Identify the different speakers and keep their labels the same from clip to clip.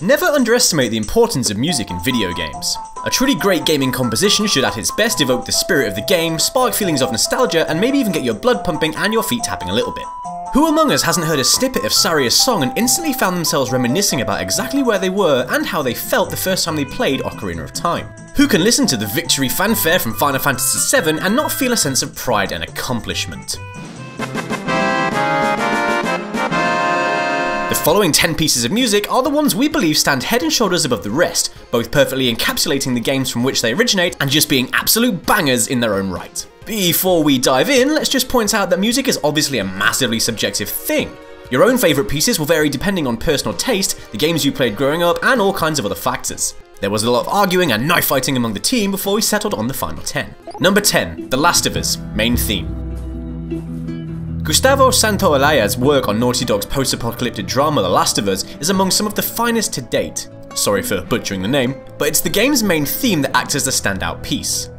Speaker 1: Never underestimate the importance of music in video games. A truly great gaming composition should at its best evoke the spirit of the game, spark feelings of nostalgia, and maybe even get your blood pumping and your feet tapping a little bit. Who among us hasn't heard a snippet of Saria's song and instantly found themselves reminiscing about exactly where they were and how they felt the first time they played Ocarina of Time? Who can listen to the victory fanfare from Final Fantasy VII and not feel a sense of pride and accomplishment? The following 10 pieces of music are the ones we believe stand head and shoulders above the rest, both perfectly encapsulating the games from which they originate and just being absolute bangers in their own right. Before we dive in, let's just point out that music is obviously a massively subjective thing. Your own favourite pieces will vary depending on personal taste, the games you played growing up, and all kinds of other factors. There was a lot of arguing and knife fighting among the team before we settled on the final 10. Number 10, The Last of Us, main theme. Gustavo Santaolalla's work on Naughty Dog's post-apocalyptic drama The Last of Us is among some of the finest to date. Sorry for butchering the name, but it's the game's main theme that acts as the standout piece.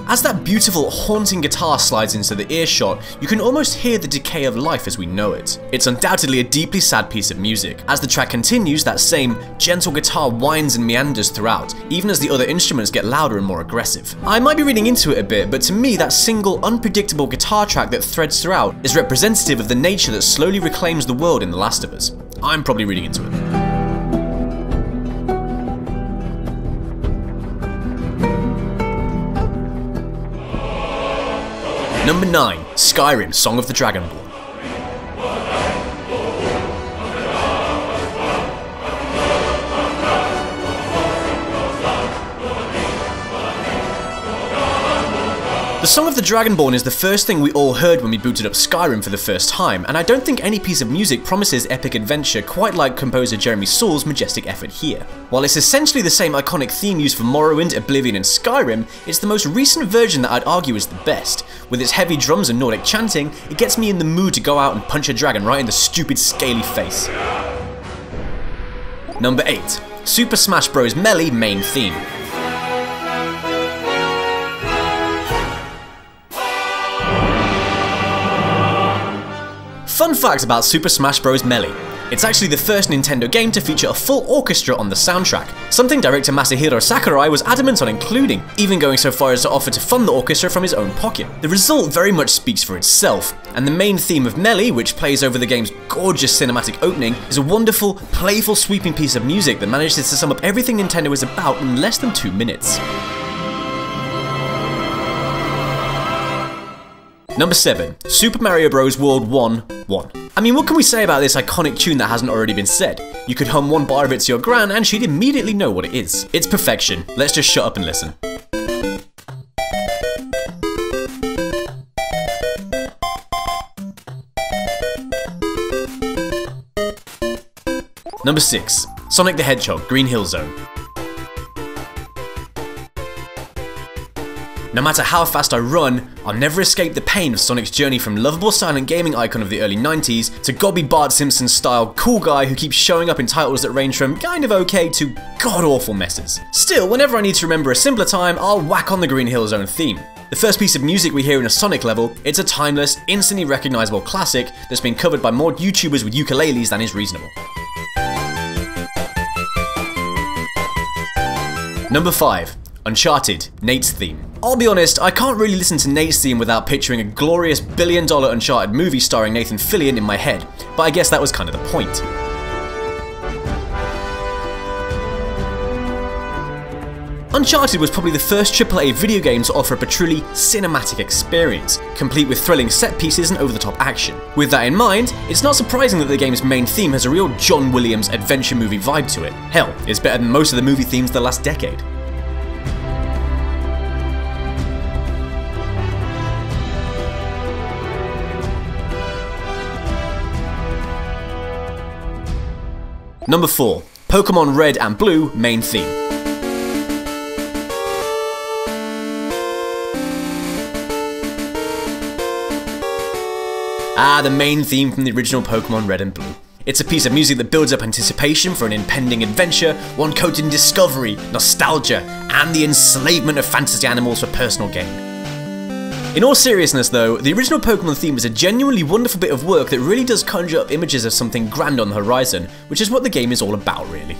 Speaker 1: As that beautiful, haunting guitar slides into the earshot, you can almost hear the decay of life as we know it. It's undoubtedly a deeply sad piece of music. As the track continues, that same gentle guitar whines and meanders throughout, even as the other instruments get louder and more aggressive. I might be reading into it a bit, but to me that single, unpredictable guitar track that threads throughout is representative of the nature that slowly reclaims the world in The Last of Us. I'm probably reading into it. Number 9, Skyrim, Song of the Dragonborn. The Song of the Dragonborn is the first thing we all heard when we booted up Skyrim for the first time, and I don't think any piece of music promises epic adventure quite like composer Jeremy Soule's majestic effort here. While it's essentially the same iconic theme used for Morrowind, Oblivion and Skyrim, it's the most recent version that I'd argue is the best. With its heavy drums and Nordic chanting, it gets me in the mood to go out and punch a dragon right in the stupid scaly face. Number 8, Super Smash Bros. Melee main theme. Fun fact about Super Smash Bros. Melee. It's actually the first Nintendo game to feature a full orchestra on the soundtrack, something director Masahiro Sakurai was adamant on including, even going so far as to offer to fund the orchestra from his own pocket. The result very much speaks for itself, and the main theme of Melee, which plays over the game's gorgeous cinematic opening, is a wonderful, playful, sweeping piece of music that manages to sum up everything Nintendo is about in less than 2 minutes. Number 7, Super Mario Bros. World 1-1. I mean, what can we say about this iconic tune that hasn't already been said? You could hum one bar of it to your gran and she'd immediately know what it is. It's perfection. Let's just shut up and listen. Number 6, Sonic the Hedgehog, Green Hill Zone. No matter how fast I run, I'll never escape the pain of Sonic's journey from lovable silent gaming icon of the early 90s to gobby Bart Simpson style cool guy who keeps showing up in titles that range from kind of okay to god-awful messes. Still, whenever I need to remember a simpler time, I'll whack on the Green Hill Zone theme. The first piece of music we hear in a Sonic level, it's a timeless, instantly recognisable classic that's been covered by more YouTubers with ukuleles than is reasonable. Number 5, Uncharted, Nate's theme. I'll be honest, I can't really listen to Nate's theme without picturing a glorious billion-dollar Uncharted movie starring Nathan Fillion in my head, but I guess that was kind of the point. Uncharted was probably the first AAA video game to offer up a truly cinematic experience, complete with thrilling set pieces and over-the-top action. With that in mind, it's not surprising that the game's main theme has a real John Williams adventure movie vibe to it. Hell, it's better than most of the movie themes of the last decade. Number 4, Pokemon Red and Blue main theme. The main theme from the original Pokemon Red and Blue. It's a piece of music that builds up anticipation for an impending adventure, one coated in discovery, nostalgia, and the enslavement of fantasy animals for personal gain. In all seriousness though, the original Pokemon theme is a genuinely wonderful bit of work that really does conjure up images of something grand on the horizon, which is what the game is all about really.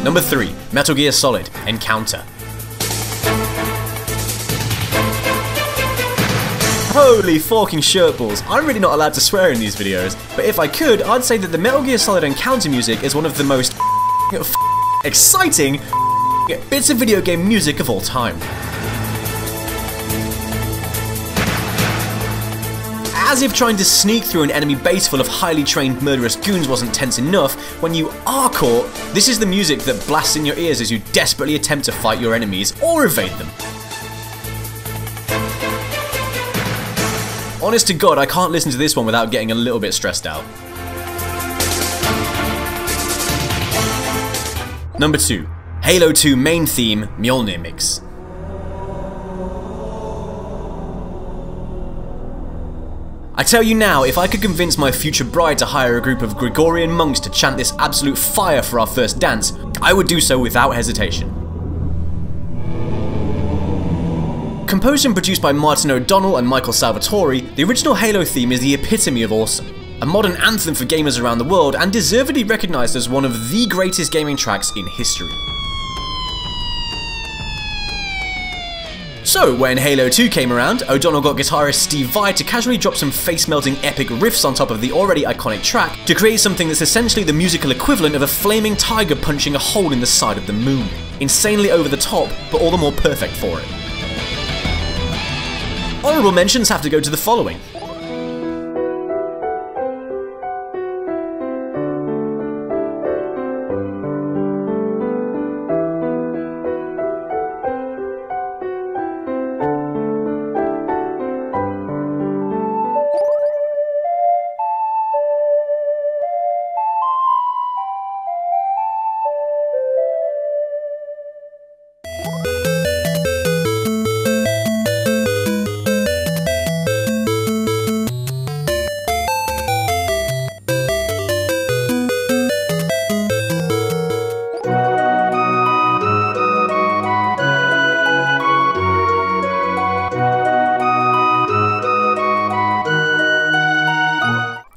Speaker 1: Number 3. Metal Gear Solid Encounter. Holy forking shirtballs, I'm really not allowed to swear in these videos, but if I could, I'd say that the Metal Gear Solid Encounter music is one of the most exciting bits of video game music of all time. As if trying to sneak through an enemy base full of highly trained murderous goons wasn't tense enough, when you are caught, this is the music that blasts in your ears as you desperately attempt to fight your enemies or evade them. Honest to God, I can't listen to this one without getting a little bit stressed out. Number 2. Halo 2 main theme, MJOLNIR mix. I tell you now, if I could convince my future bride to hire a group of Gregorian monks to chant this absolute fire for our first dance, I would do so without hesitation. Composed and produced by Martin O'Donnell and Michael Salvatore, the original Halo theme is the epitome of awesome. A modern anthem for gamers around the world and deservedly recognised as one of the greatest gaming tracks in history. So, when Halo 2 came around, O'Donnell got guitarist Steve Vai to casually drop some face-melting epic riffs on top of the already iconic track to create something that's essentially the musical equivalent of a flaming tiger punching a hole in the side of the moon. Insanely over the top, but all the more perfect for it. Honourable mentions have to go to the following.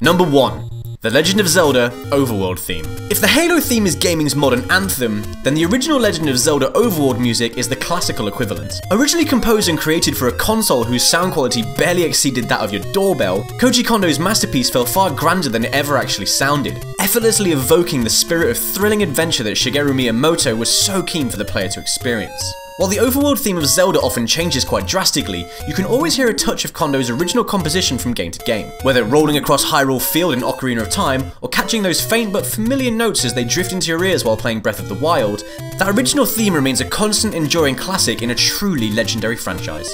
Speaker 1: Number 1. The Legend of Zelda Overworld Theme. If the Halo theme is gaming's modern anthem, then the original Legend of Zelda Overworld music is the classical equivalent. Originally composed and created for a console whose sound quality barely exceeded that of your doorbell, Koji Kondo's masterpiece felt far grander than it ever actually sounded, effortlessly evoking the spirit of thrilling adventure that Shigeru Miyamoto was so keen for the player to experience. While the overworld theme of Zelda often changes quite drastically, you can always hear a touch of Kondo's original composition from game to game. Whether rolling across Hyrule Field in Ocarina of Time, or catching those faint but familiar notes as they drift into your ears while playing Breath of the Wild, that original theme remains a constant enduring classic in a truly legendary franchise.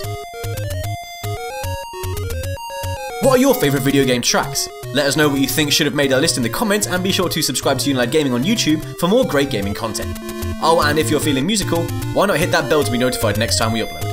Speaker 1: What are your favourite video game tracks? Let us know what you think should have made our list in the comments, and be sure to subscribe to UNILAD Gaming on YouTube for more great gaming content. Oh, and if you're feeling musical, why not hit that bell to be notified next time we upload?